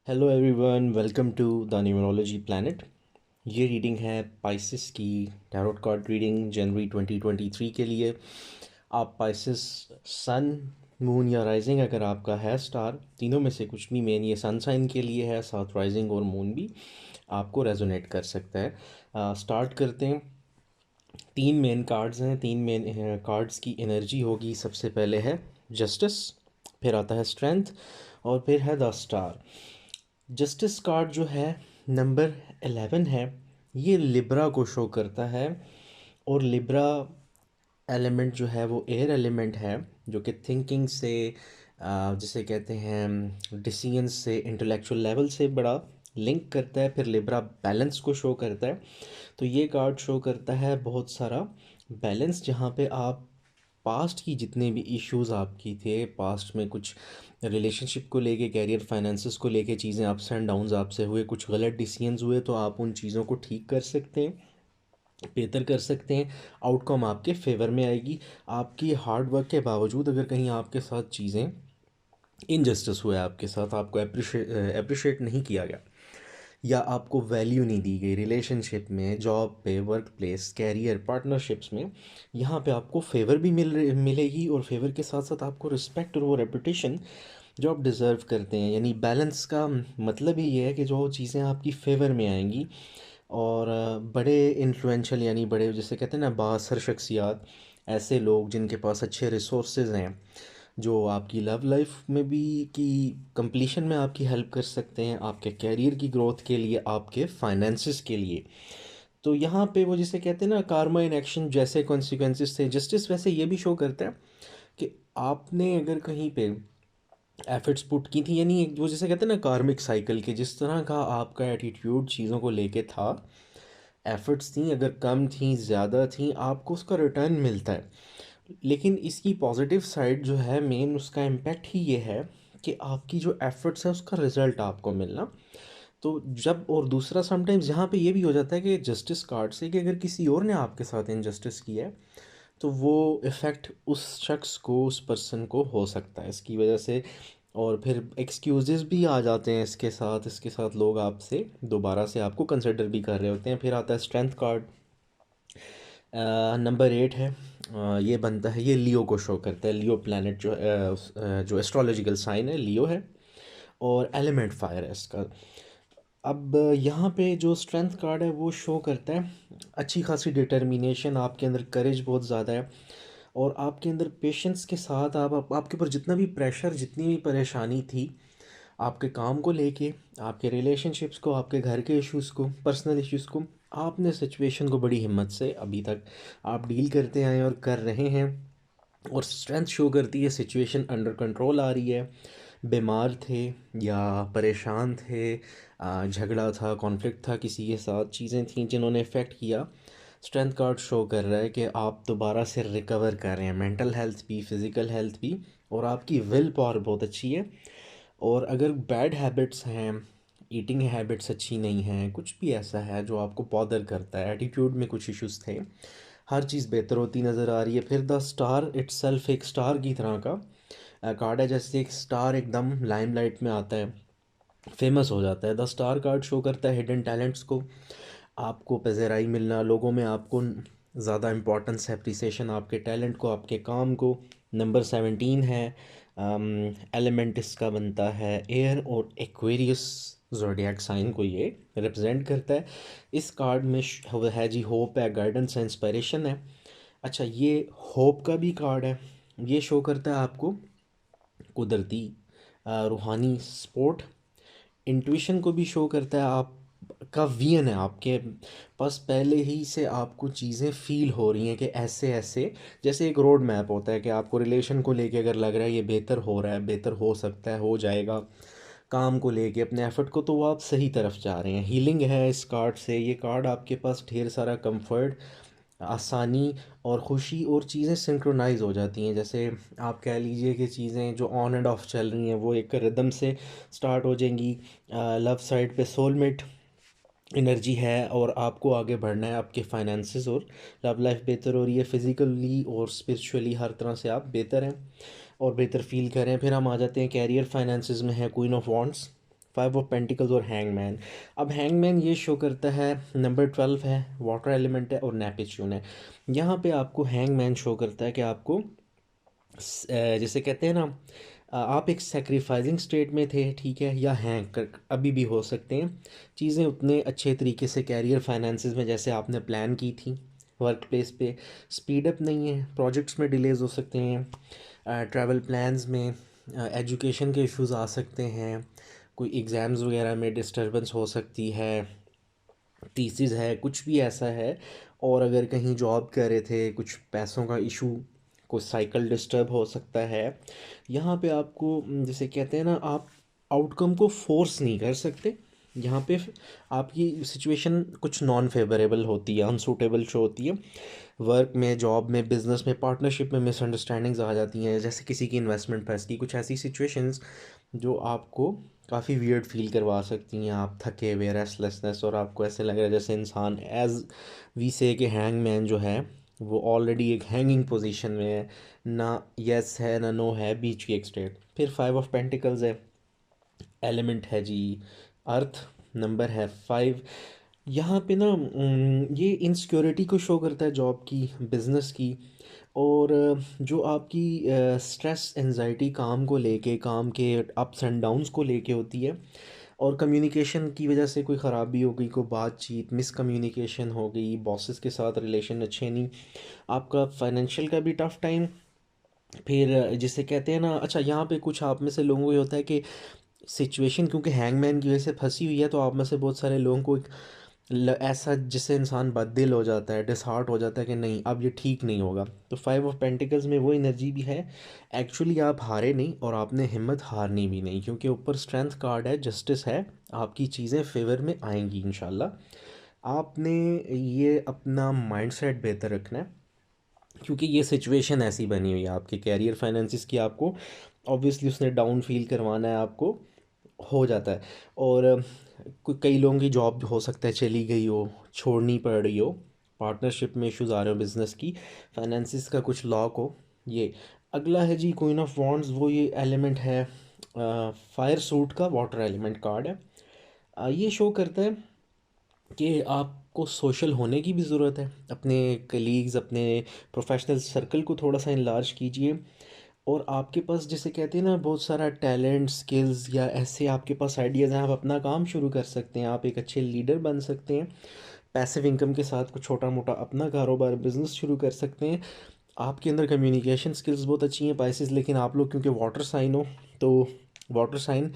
Hello everyone, welcome to the numerology planet. ये reading है Pisces की टैरोट कार्ड रीडिंग जनवरी 2023 के लिए। आप पाइसिस सन, मून या राइजिंग अगर आपका है स्टार, तीनों में से कुछ भी मेन ये सन साइन के लिए है, साथ राइजिंग और मून भी आपको रेजोनेट कर सकता है। स्टार्ट करते हैं। तीन मेन कार्ड्स हैं, तीन मेन कार्ड्स की एनर्जी होगी। सबसे पहले है जस्टिस, फिर आता है स्ट्रेंथ और फिर है द स्टार। जस्टिस कार्ड जो है नंबर 11 है, ये लिब्रा को शो करता है। और लिब्रा एलिमेंट जो है वो एयर एलिमेंट है, जो कि थिंकिंग से जिसे कहते हैं डिसीजन से, इंटेलेक्चुअल लेवल से बड़ा लिंक करता है। फिर लिब्रा बैलेंस को शो करता है। तो ये कार्ड शो करता है बहुत सारा बैलेंस, जहाँ पे आप पास्ट की जितने भी इश्यूज आपकी थे, पास्ट में कुछ रिलेशनशिप को लेके, कैरियर फाइनेंसेस को लेके चीज़ें अप्स एंड डाउन्स आपसे हुए, कुछ गलत डिसीजंस हुए, तो आप उन चीज़ों को ठीक कर सकते हैं, बेहतर कर सकते हैं। आउटकम आपके फेवर में आएगी। आपकी हार्ड वर्क के बावजूद अगर कहीं आपके साथ चीज़ें इनजस्टिस हुआ है, आपके साथ आपको अप्रिशिएट नहीं किया गया या आपको वैल्यू नहीं दी गई रिलेशनशिप में, जॉब पे, वर्क प्लेस, कैरियर, पार्टनरशिप्स में, यहाँ पे आपको फेवर भी मिलेगी। और फेवर के साथ साथ आपको रिस्पेक्ट और वो रेपुटेशन जो आप डिज़र्व करते हैं। यानी बैलेंस का मतलब ही ये है कि जो चीज़ें आपकी फेवर में आएंगी। और बड़े इन्फ्लुएंशियल, यानी बड़े जिसे कहते हैं ना बाअसर शख्सियात, ऐसे लोग जिनके पास अच्छे रिसोर्सेज हैं, जो आपकी लव लाइफ में भी की कंप्लीशन में आपकी हेल्प कर सकते हैं, आपके कैरियर की ग्रोथ के लिए, आपके फाइनेंसिस के लिए। तो यहाँ पे वो जिसे कहते हैं ना कार्मा इन एक्शन, जैसे कॉन्सिक्वेंसेस थे, जस्टिस वैसे ये भी शो करता है कि आपने अगर कहीं पे एफर्ट्स पुट की थी, यानी वो जिसे कहते हैं ना कार्मिक साइकिल के, जिस तरह का आपका एटीट्यूड चीज़ों को लेके था, एफर्ट्स थी, अगर कम थी ज़्यादा थी, आपको उसका रिटर्न मिलता है। लेकिन इसकी पॉजिटिव साइड जो है, मेन उसका इम्पैक्ट ही ये है कि आपकी जो एफर्ट्स है उसका रिजल्ट आपको मिलना। तो जब, और दूसरा समटाइम्स यहाँ पे ये भी हो जाता है कि जस्टिस कार्ड से, कि अगर किसी और ने आपके साथ इनजस्टिस किया है, तो वो इफ़ेक्ट उस शख्स को, उस पर्सन को हो सकता है इसकी वजह से। और फिर एक्सक्यूज़ेस भी आ जाते हैं इसके साथ लोग आपसे दोबारा से आपको कंसिडर भी कर रहे होते हैं। फिर आता है स्ट्रेंथ कार्ड, नंबर 8 है। ये बनता है, ये लियो को शो करता है। लियो प्लैनेट जो एस्ट्रोलॉजिकल साइन है, लियो है और एलिमेंट फायर है इसका। अब यहाँ पे जो स्ट्रेंथ कार्ड है वो शो करता है अच्छी खासी डिटर्मिनेशन, आपके अंदर करेज बहुत ज़्यादा है। और आपके अंदर पेशेंस के साथ आपके ऊपर जितना भी प्रेशर, जितनी भी परेशानी थी आपके काम को लेके, आपके रिलेशनशिप्स को, आपके घर के इश्यूज़ को, पर्सनल इश्यूज़ को, आपने सिचुएशन को बड़ी हिम्मत से अभी तक आप डील करते आए और कर रहे हैं। और स्ट्रेंथ शो करती है, सिचुएशन अंडर कंट्रोल आ रही है। बीमार थे या परेशान थे, झगड़ा था, कॉन्फ्लिक्ट था किसी के साथ, चीज़ें थीं जिन्होंने इफ़ेक्ट किया। स्ट्रेंथ कार्ड शो कर रहा है कि आप दोबारा से रिकवर कर रहे हैं, मेंटल हेल्थ भी, फिज़िकल हेल्थ भी। और आपकी विल पावर बहुत अच्छी है। और अगर बैड हैबिट्स हैं, ईटिंग हैबिट्स अच्छी नहीं हैं, कुछ भी ऐसा है जो आपको बॉदर करता है, एटीट्यूड में कुछ इश्यूज थे, हर चीज़ बेहतर होती नज़र आ रही है। फिर द स्टार इटसेल्फ एक स्टार की तरह का कार्ड है, जैसे एक स्टार एकदम लाइमलाइट में आता है, फेमस हो जाता है। द स्टार कार्ड शो करता है हिडन टैलेंट्स को, आपको पज़ेराई मिलना, लोगों में आपको ज़्यादा इम्पोर्टेंस, एप्रिसिएशन आपके टैलेंट को, आपके काम को। नंबर 17 है। एलिमेंट इसका बनता है एयर और एक्वेरियस ज़ोडिएक साइन को ये रिप्रेजेंट करता है। इस कार्ड में है जी होप है, गाइडेंस है, इंस्पिरेशन है। अच्छा, ये होप का भी कार्ड है। ये शो करता है आपको कुदरती रूहानी सपोर्ट। इंट्यूशन को भी शो करता है, आप का विजन है, आपके पास पहले ही से आपको चीज़ें फील हो रही हैं कि ऐसे ऐसे, जैसे एक रोड मैप होता है कि आपको रिलेशन को लेके अगर लग रहा है ये बेहतर हो रहा है, बेहतर हो सकता है, हो जाएगा, काम को लेके अपने एफर्ट को, तो वो आप सही तरफ जा रहे हैं। हीलिंग है इस कार्ड से। ये कार्ड आपके पास ढेर सारा कंफर्ट, आसानी और खुशी और चीज़ें सिंक्रोनाइज हो जाती हैं। जैसे आप कह लीजिए कि चीज़ें जो ऑन एंड ऑफ चल रही हैं वो एक रिदम से स्टार्ट हो जाएंगी। लव साइड पे सोलमेट एनर्जी है और आपको आगे बढ़ना है, आपके फाइनेंसेस और लव लाइफ बेहतर हो रही है, फिज़िकली और स्पिरिचुअली हर तरह से आप बेहतर हैं और बेहतर फील कर रहे हैं। फिर हम आ जाते हैं कैरियर फाइनेंसेस में, है queen of wands. Five of pentacles और हैंगमैन। अब हैंगमैन ये शो करता है नंबर 12 है, वाटर एलिमेंट है और नेपच्यून है। यहाँ पे आपको हैंगमैन शो करता है कि आपको जैसे कहते हैं ना, आप एक सेक्रीफाइजिंग स्टेट में थे, ठीक है, या हैं अभी भी हो सकते हैं। चीज़ें उतने अच्छे तरीके से कैरियर फाइनेंसेस में जैसे आपने प्लान की थी, वर्क प्लेस पे स्पीड अप नहीं है, प्रोजेक्ट्स में डिलेज हो सकते हैं, ट्रैवल प्लान्स में, एजुकेशन के इश्यूज आ सकते हैं, कोई एग्ज़ाम्स वगैरह में डिस्टरबेंस हो सकती है, थीसिस है, कुछ भी ऐसा है। और अगर कहीं जॉब कर रहे थे, कुछ पैसों का इशू, कोई साइकिल डिस्टर्ब हो सकता है। यहाँ पे आपको जैसे कहते हैं ना, आप आउटकम को फोर्स नहीं कर सकते। यहाँ पे आपकी सिचुएशन कुछ नॉन फेवरेबल होती है, अनसूटेबल शो होती है। वर्क में, जॉब में, बिजनेस में, पार्टनरशिप में मिसअंडरस्टैंडिंग्स आ जाती हैं, जैसे किसी की इन्वेस्टमेंट फंस गई, कुछ ऐसी सिचुएशंस जो आपको काफ़ी वियर्ड फील करवा सकती हैं। आप थके हुए, रेस्टलेसनेस, और आपको ऐसे लग रहा है जैसे इंसान एज वी से कि हैंगमैन जो है वो ऑलरेडी एक हैंगिंग पोजीशन में है, ना यस है ना नो है, बीच की एक स्टेट। फिर फाइव ऑफ पेंटिकल्स है, एलिमेंट है जी अर्थ, नंबर है 5। यहाँ पे ना ये इनसिक्योरिटी को शो करता है, जॉब की, बिजनेस की, और जो आपकी स्ट्रेस एंजाइटी काम को लेके, काम के अप्स एंड डाउन्स को लेके होती है, और कम्युनिकेशन की वजह से कोई ख़राबी हो गई, कोई बातचीत मिसकम्युनिकेशन हो गई, बॉसेस के साथ रिलेशन अच्छे नहीं, आपका फाइनेंशियल का भी टफ टाइम। फिर जिसे कहते हैं ना, अच्छा यहाँ पे कुछ आप में से लोगों को ये होता है कि सिचुएशन क्योंकि हैंगमैन की वजह से फंसी हुई है, तो आप में से बहुत सारे लोगों को एक ऐसा जिससे इंसान बददिल हो जाता है, डिसहार्ट हो जाता है कि नहीं अब ये ठीक नहीं होगा। तो फाइव ऑफ पेंटिकल्स में वो एनर्जी भी है। एक्चुअली आप हारे नहीं और आपने हिम्मत हारनी भी नहीं, क्योंकि ऊपर स्ट्रेंथ कार्ड है, जस्टिस है, आपकी चीज़ें फेवर में आएंगी इंशाल्लाह। आपने ये अपना माइंडसेट बेहतर रखना है, क्योंकि ये सिचुएशन ऐसी बनी हुई है आपके कैरियर फाइनेंसिस की, आपको ऑब्वियसली उसने डाउन फील करवाना है, आपको हो जाता है। और कई लोगों की जॉब हो सकता है चली गई हो, छोड़नी पड़ रही हो, पार्टनरशिप में इश्यूज आ रहे हो बिजनेस की, फाइनेंसिस का कुछ लॉक हो। ये अगला है जी क्वीन ऑफ वॉन्ड्स, वो ये एलिमेंट है फायर सूट का, वाटर एलिमेंट कार्ड है। ये शो करता है कि आपको सोशल होने की भी ज़रूरत है, अपने कलीग्स, अपने प्रोफेशनल सर्कल को थोड़ा सा इनलार्ज कीजिए। और आपके पास जैसे कहते हैं ना बहुत सारा टैलेंट, स्किल्स, या ऐसे आपके पास आइडियाज़ हैं, आप अपना काम शुरू कर सकते हैं, आप एक अच्छे लीडर बन सकते हैं, पैसिव इनकम के साथ कुछ छोटा मोटा अपना कारोबार, बिजनेस शुरू कर सकते हैं। आपके अंदर कम्युनिकेशन स्किल्स बहुत अच्छी हैं पाइसेस, लेकिन आप लोग क्योंकि वाटर साइन हो, तो वाटर साइन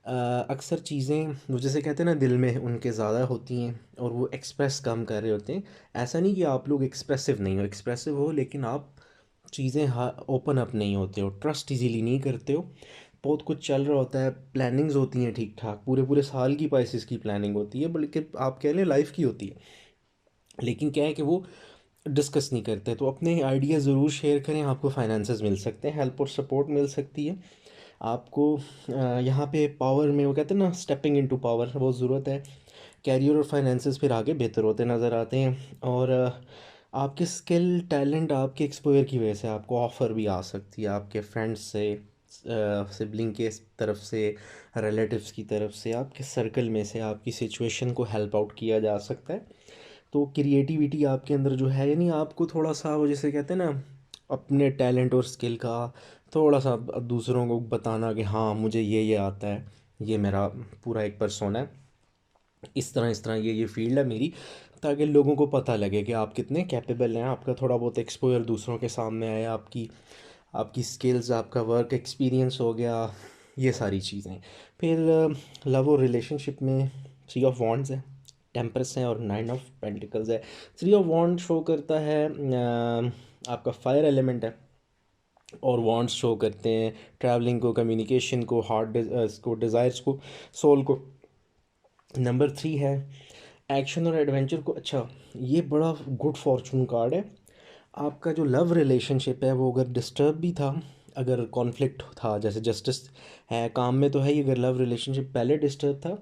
अक्सर चीज़ें वो जैसे कहते हैं ना दिल में उनके ज़्यादा होती हैं और वो एक्सप्रेस कम कर रहे होते हैं। ऐसा नहीं कि आप लोग एक्सप्रेसिव नहीं हो, एक्सप्रेसिव हो, लेकिन आप चीज़ें ओपन अप नहीं होते हो, ट्रस्ट इजीली नहीं करते हो। बहुत कुछ चल रहा होता है, प्लानिंग्स होती हैं ठीक ठाक, पूरे पूरे साल की पाइसेस की प्लानिंग होती है, बल्कि आप कह लें लाइफ की होती है, लेकिन क्या है कि वो डिस्कस नहीं करते। तो अपने आइडिया ज़रूर शेयर करें, आपको फाइनेंसेस मिल सकते हैं, हेल्प और सपोर्ट मिल सकती है आपको। यहाँ पे पावर में वो कहते हैं ना स्टेपिंग इनटू पावर, वो ज़रूरत है। कैरियर और फाइनेंसेस फिर आगे बेहतर होते नज़र आते हैं। और आपके स्किल, टैलेंट, आपके एक्सपोजर की वजह से आपको ऑफ़र भी आ सकती है आपके फ्रेंड्स से, सिबलिंग के तरफ से, रिलेटिव्स की तरफ से, आपके सर्कल में से आपकी सिचुएशन को हेल्प आउट किया जा सकता है। तो क्रिएटिविटी आपके अंदर जो है, यानी आपको थोड़ा सा वो जैसे कहते हैं ना अपने टैलेंट और स्किल का थोड़ा सा दूसरों को बताना कि हाँ मुझे ये आता है, ये मेरा पूरा एक पर्सोना है, इस तरह ये फील्ड है मेरी, ताकि लोगों को पता लगे कि आप कितने कैपेबल हैं, आपका थोड़ा बहुत एक्सपोजर दूसरों के सामने आए, आपकी आपकी स्किल्स, आपका वर्क एक्सपीरियंस हो गया, ये सारी चीज़ें। फिर लव और रिलेशनशिप में थ्री ऑफ वॉन्ड्स है, टेम्परस है और नाइन ऑफ पेंटिकल्स है। थ्री ऑफ वॉन्ड शो करता है आपका फायर एलिमेंट है, और वॉन्ट्स शो करते हैं ट्रैवलिंग को, कम्युनिकेशन को, हार्ट को, डिज़ायर्स को, सोल को। नंबर 3 है एक्शन और एडवेंचर को। अच्छा, ये बड़ा गुड फॉर्चून कार्ड है। आपका जो लव रिलेशनशिप है वो अगर डिस्टर्ब भी था, अगर कॉन्फ्लिक्ट था, जैसे जस्टिस है काम में तो है ही, अगर लव रिलेशनशिप पहले डिस्टर्ब था,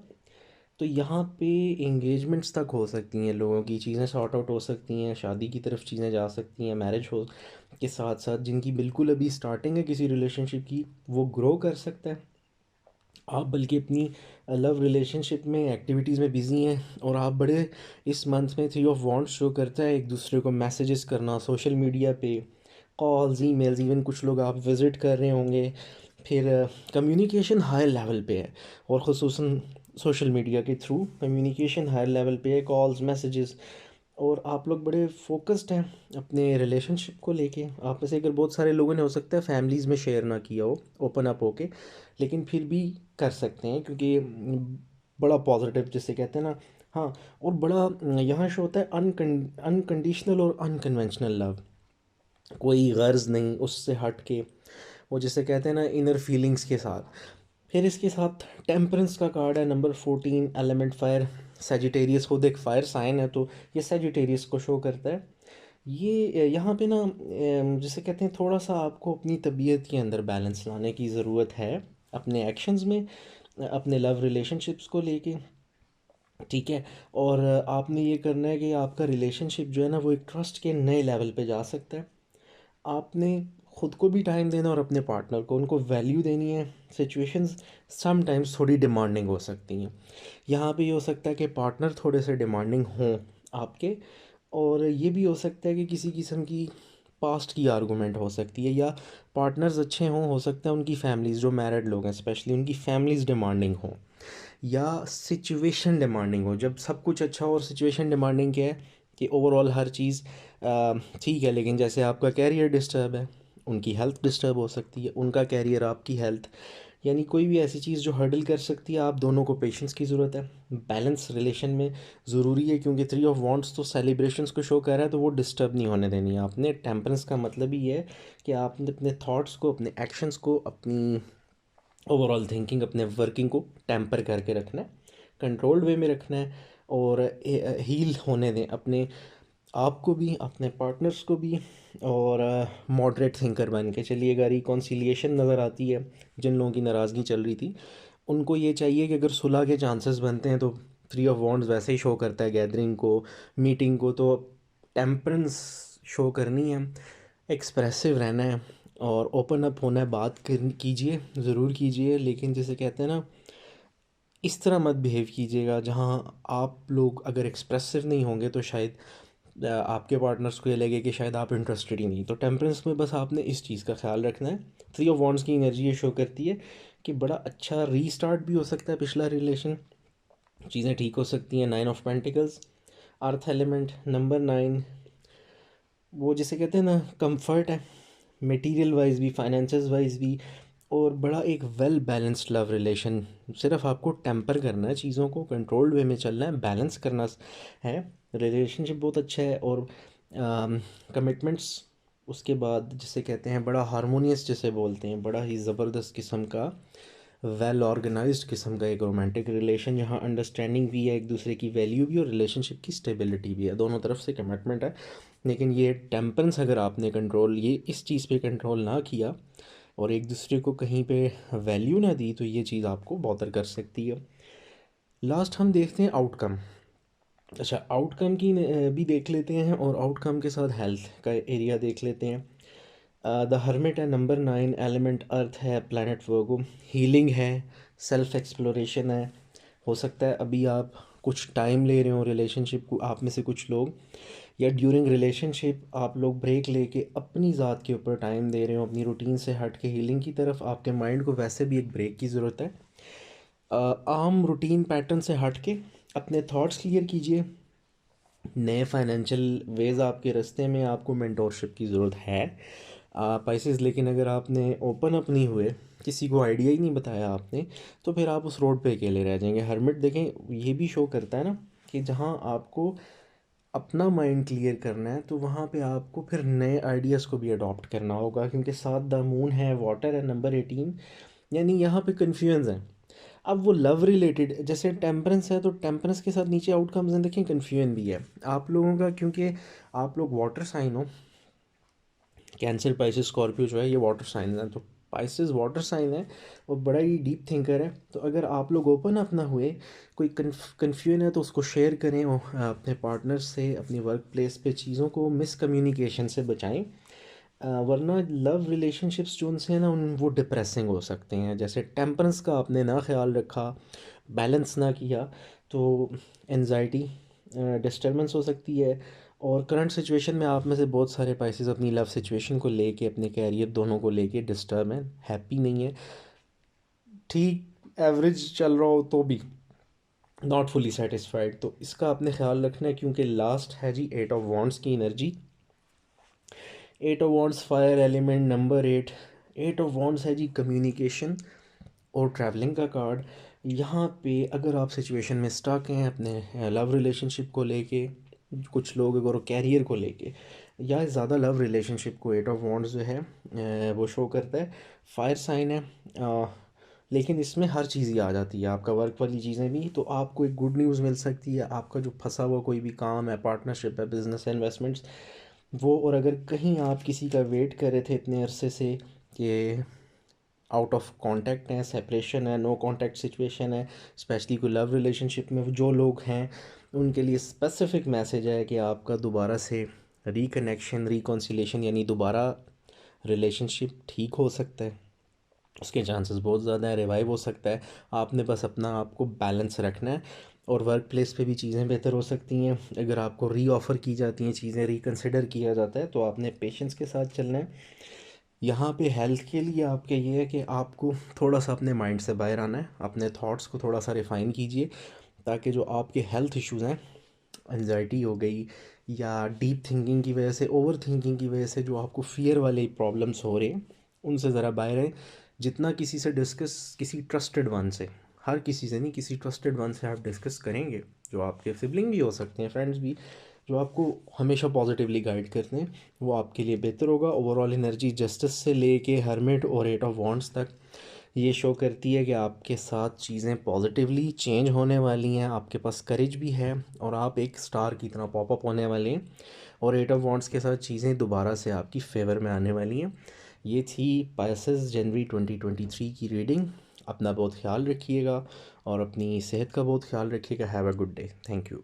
तो यहाँ पे इंगेजमेंट्स तक हो सकती हैं, लोगों की चीज़ें सॉर्ट आउट हो सकती हैं, शादी की तरफ चीज़ें जा सकती हैं, मैरिज हो के साथ साथ जिनकी बिल्कुल अभी स्टार्टिंग है किसी रिलेशनशिप की, वो ग्रो कर सकता है। आप बल्कि अपनी लव रिलेशनशिप में एक्टिविटीज़ में बिज़ी हैं, और आप बड़े इस मंथ में थ्री ऑफ वांट्स शो करता है एक दूसरे को मैसेजेस करना सोशल मीडिया पे, कॉल्स, ईमेल्स, इवन कुछ लोग आप विज़िट कर रहे होंगे। फिर कम्युनिकेशन हाई लेवल पे है, और ख़ुसूसन सोशल मीडिया के थ्रू कम्युनिकेशन हाई लेवल पे है, कॉल्स, मैसेजेस। और आप लोग बड़े फोकस्ड हैं अपने रिलेशनशिप को लेके। आप में से अगर बहुत सारे लोगों ने हो सकता है फैमिलीज़ में शेयर ना किया हो ओपन अप होके, लेकिन फिर भी कर सकते हैं, क्योंकि बड़ा पॉजिटिव जिसे कहते हैं ना। हाँ, और बड़ा यहाँ शो होता है अनकंडीशनल और अनकन्वेंशनल लव। कोई गर्ज नहीं उससे हट के, वो जिसे कहते हैं ना इनर फीलिंग्स के साथ। फिर इसके साथ टेम्परेंस का कार्ड है नंबर 14, एलिमेंट फायर। सेजिटेरियस खुद एक फायर साइन है, तो ये सेजिटेरियस को शो करता है। ये यहाँ पे ना जिसे कहते हैं थोड़ा सा आपको अपनी तबीयत के अंदर बैलेंस लाने की ज़रूरत है अपने एक्शंस में, अपने लव रिलेशनशिप्स को लेके। ठीक है। और आपने ये करना है कि आपका रिलेशनशिप जो है ना वो एक ट्रस्ट के नए लेवल पे जा सकता है। आपने खुद को भी टाइम देना और अपने पार्टनर को, उनको वैल्यू देनी है। सिचुएशंस समटाइम्स थोड़ी डिमांडिंग हो सकती हैं। यहाँ पे ये हो सकता है कि पार्टनर थोड़े से डिमांडिंग हों आपके, और ये भी हो सकता है कि किसी किस्म की पास्ट की आर्गूमेंट हो सकती है, या पार्टनर्स अच्छे हों, हो सकता है उनकी फैमिलीज़ जो मैरिड लोग हैं स्पेशली उनकी फैमिलीज़ डिमांडिंग हों, या सिचुएशन डिमांडिंग हो। जब सब कुछ अच्छा हो, और सिचुएशन डिमांडिंग क्या है कि ओवरऑल हर चीज़ ठीक है, लेकिन जैसे आपका कैरियर डिस्टर्ब है, उनकी हेल्थ डिस्टर्ब हो सकती है, उनका कैरियर आपकी हेल्थ, यानी कोई भी ऐसी चीज़ जो हर्डल कर सकती है। आप दोनों को पेशेंस की ज़रूरत है। बैलेंस रिलेशन में ज़रूरी है, क्योंकि थ्री ऑफ वांट्स तो सेलिब्रेशंस को शो कर रहा है, तो वो डिस्टर्ब नहीं होने देनी है आपने। टेम्परेंस का मतलब ही है कि आपने अपने थॉट्स को, अपने एक्शंस को, अपनी ओवरऑल थिंकिंग, अपने वर्किंग को टेम्पर करके रखना है, कंट्रोल्ड वे में रखना है, और हील होने दें अपने आप को भी, अपने पार्टनर्स को भी। और मॉडरेट थिंकर बन के चलिएगा। रिकॉन्सिलिएशन नज़र आती है, जिन लोगों की नाराज़गी चल रही थी उनको ये चाहिए कि अगर सुलह के चांसेस बनते हैं, तो थ्री ऑफ वॉन्ड्स वैसे ही शो करता है गैदरिंग को, मीटिंग को, तो टेम्परेंस शो करनी है, एक्सप्रेसिव रहना है, और ओपन अप होना है। बात कर कीजिए, ज़रूर कीजिए, लेकिन जैसे कहते हैं ना, इस तरह मत बिहेव कीजिएगा जहाँ आप लोग अगर एक्सप्रेसिव नहीं होंगे तो शायद आपके पार्टनर्स को ये लगे कि शायद आप इंटरेस्टेड ही नहीं। तो टेम्परेंस में बस आपने इस चीज़ का ख्याल रखना है। थ्री ऑफ वॉन्ड्स की एनर्जी ये शो करती है कि बड़ा अच्छा रीस्टार्ट भी हो सकता है पिछला रिलेशन, चीज़ें ठीक हो सकती हैं। Nine of pentacles, earth element, number 9, वो जिसे कहते हैं ना कंफर्ट है, मटेरियल वाइज भी, फाइनेंसेस वाइज भी, और बड़ा एक वेल बैलेंस्ड लव रिलेशन। सिर्फ आपको टेम्पर करना है, चीज़ों को कंट्रोल्ड वे में चलना है, बैलेंस करना है। रिलेशनशिप बहुत अच्छा है, और कमिटमेंट्स उसके बाद जिसे कहते हैं बड़ा हारमोनियस, जिसे बोलते हैं बड़ा ही ज़बरदस्त किस्म का, वेल ऑर्गेनाइज्ड किस्म का एक रोमांटिक रिलेशन, जहाँ अंडरस्टैंडिंग भी है, एक दूसरे की वैल्यू भी, और रिलेशनशिप की स्टेबिलिटी भी है, दोनों तरफ से कमिटमेंट है। लेकिन ये टेम्परेंस अगर आपने कंट्रोल, ये इस चीज़ पे कंट्रोल ना किया, और एक दूसरे को कहीं पे वैल्यू ना दी, तो ये चीज़ आपको बॉदर कर सकती है। लास्ट हम देखते हैं आउटकम। अच्छा, आउटकम की भी देख लेते हैं, और आउटकम के साथ हेल्थ का एरिया देख लेते हैं। द हर्मिट है नंबर 9, एलिमेंट अर्थ है, प्लैनेट वर्गो। हीलिंग है, सेल्फ एक्सप्लोरेशन है। हो सकता है अभी आप कुछ टाइम ले रहे हो रिलेशनशिप को, आप में से कुछ लोग, या ड्यूरिंग रिलेशनशिप आप लोग ब्रेक लेके अपनी ज़ात के ऊपर टाइम दे रहे हो, अपनी रूटीन से हट के हीलिंग की तरफ। आपके माइंड को वैसे भी एक ब्रेक की ज़रूरत है। आम रूटीन पैटर्न से हट के अपने थॉट्स क्लियर कीजिए। नए फाइनेंशियल वेज आपके रास्ते में, आपको मेंटोरशिप की ज़रूरत है पाइसेस। लेकिन अगर आपने ओपन अप नहीं हुए, किसी को आइडिया ही नहीं बताया आपने, तो फिर आप उस रोड पे अकेले रह जाएंगे। हर्मिट देखें ये भी शो करता है ना कि जहाँ आपको अपना माइंड क्लियर करना है, तो वहाँ पे आपको फिर नए आइडियाज़ को भी अडॉप्ट करना होगा, क्योंकि साथ द मून है, वाटर है, नंबर 18, यानी यहाँ पे कन्फ्यूजन है। अब वो लव रिलेटेड, जैसे टेम्परेंस है, तो टेम्परेंस के साथ नीचे आउटकम्स हैं, देखिए कन्फ्यूजन भी है आप लोगों का, क्योंकि आप लोग वाटर साइन हो। कैंसर, पाइसेस, स्कॉर्पियो जो है ये वाटर साइन है, तो पाइसेस वाटर साइन है, और बड़ा ही डीप थिंकर है। तो अगर आप लोग ओपन अप ना हुए, कोई कन्फ्यूजन है, तो उसको शेयर करें, और अपने पार्टनर से, अपनी वर्क प्लेस पे चीज़ों को मिसकम्युनिकेशन से बचाएं। वरना लव रिलेशनशिप्स जो उनसे हैं ना उन वो डिप्रेसिंग हो सकते हैं। जैसे टेम्परेंस का आपने ना ख्याल रखा, बैलेंस ना किया, तो एनजाइटी डिस्टर्बेंस हो सकती है। और करंट सिचुएशन में आप में से बहुत सारे पाइसेस अपनी लव सिचुएशन को लेके, अपने कैरियर दोनों को लेके डिस्टर्ब हैं, हैप्पी नहीं है। ठीक एवरेज चल रहा हो तो भी नॉट फुली सेटिस्फाइड। तो इसका आपने ख्याल रखना है, क्योंकि लास्ट है जी 8 ऑफ वॉन्ड्स की energy. 8 of wands fire element number 8। 8 of wands है जी कम्युनिकेशन और ट्रैवलिंग का कार्ड। यहाँ पे अगर आप सिचुएशन में स्टक हैं अपने लव रिलेशनशिप को लेके, कुछ लोग अगर कैरियर को लेके, या ज़्यादा लव रिलेशनशिप को 8 ऑफ वॉन्ड्स जो है वो शो करता है। फायर साइन है, लेकिन इसमें हर चीज़ ही आ जाती है, आपका वर्क वाली चीज़ें भी। तो आपको एक गुड न्यूज़ मिल सकती है, आपका जो फंसा हुआ कोई भी काम है, पार्टनरशिप है, बिजनेस है, इन्वेस्टमेंट्स, वो। और अगर कहीं आप किसी का वेट कर रहे थे इतने अरसे से कि आउट ऑफ कांटेक्ट है, सेपरेशन है, नो कांटेक्ट सिचुएशन है, स्पेशली कोई लव रिलेशनशिप में जो लोग हैं, उनके लिए स्पेसिफिक मैसेज है कि आपका दोबारा से रिकनेक्शन, रिकॉन्सिलेशन, यानी दोबारा रिलेशनशिप ठीक हो सकता है। उसके चांसेस बहुत ज़्यादा है, रिवाइव हो सकता है। आपने बस अपना आपको बैलेंस रखना है। और वर्क प्लेस पे भी चीज़ें बेहतर हो सकती हैं अगर आपको री ऑफ़र की जाती हैं चीज़ें, रिकंसिडर किया जाता है, तो आपने पेशेंस के साथ चलना है। यहाँ पे हेल्थ के लिए आपके ये है कि आपको थोड़ा सा अपने माइंड से बाहर आना है, अपने थॉट्स को थोड़ा सा रिफ़ाइन कीजिए, ताकि जो आपके हेल्थ इश्यूज़ हैं, एनजाइटी हो गई या डीप थिंकिंग की वजह से, ओवर थिंकिंग की वजह से जो आपको फियर वाले प्रॉब्लम्स हो रहे हैं, उनसे ज़रा बाहर आए। जितना किसी से डिस्कस, किसी ट्रस्टेड वन से, हर किसी से नहीं, किसी ट्रस्टेड वन से आप डिस्कस करेंगे, जो आपके सिबलिंग भी हो सकते हैं, फ्रेंड्स भी, जो आपको हमेशा पॉजिटिवली गाइड करते हैं, वो आपके लिए बेहतर होगा। ओवरऑल एनर्जी जस्टिस से लेके हर्मिट और 8 ऑफ वॉन्ड्स तक ये शो करती है कि आपके साथ चीज़ें पॉजिटिवली चेंज होने वाली हैं, आपके पास करेज भी है, और आप एक स्टार की तरह पॉपअप होने वाले हैं। और 8 ऑफ वॉन्ड्स के साथ चीज़ें दोबारा से आपकी फेवर में आने वाली हैं। ये थी पाइसेस जनवरी 2023 की रीडिंग। अपना बहुत ख्याल रखिएगा और अपनी सेहत का बहुत ख्याल रखिएगा। Have a good day. Thank you.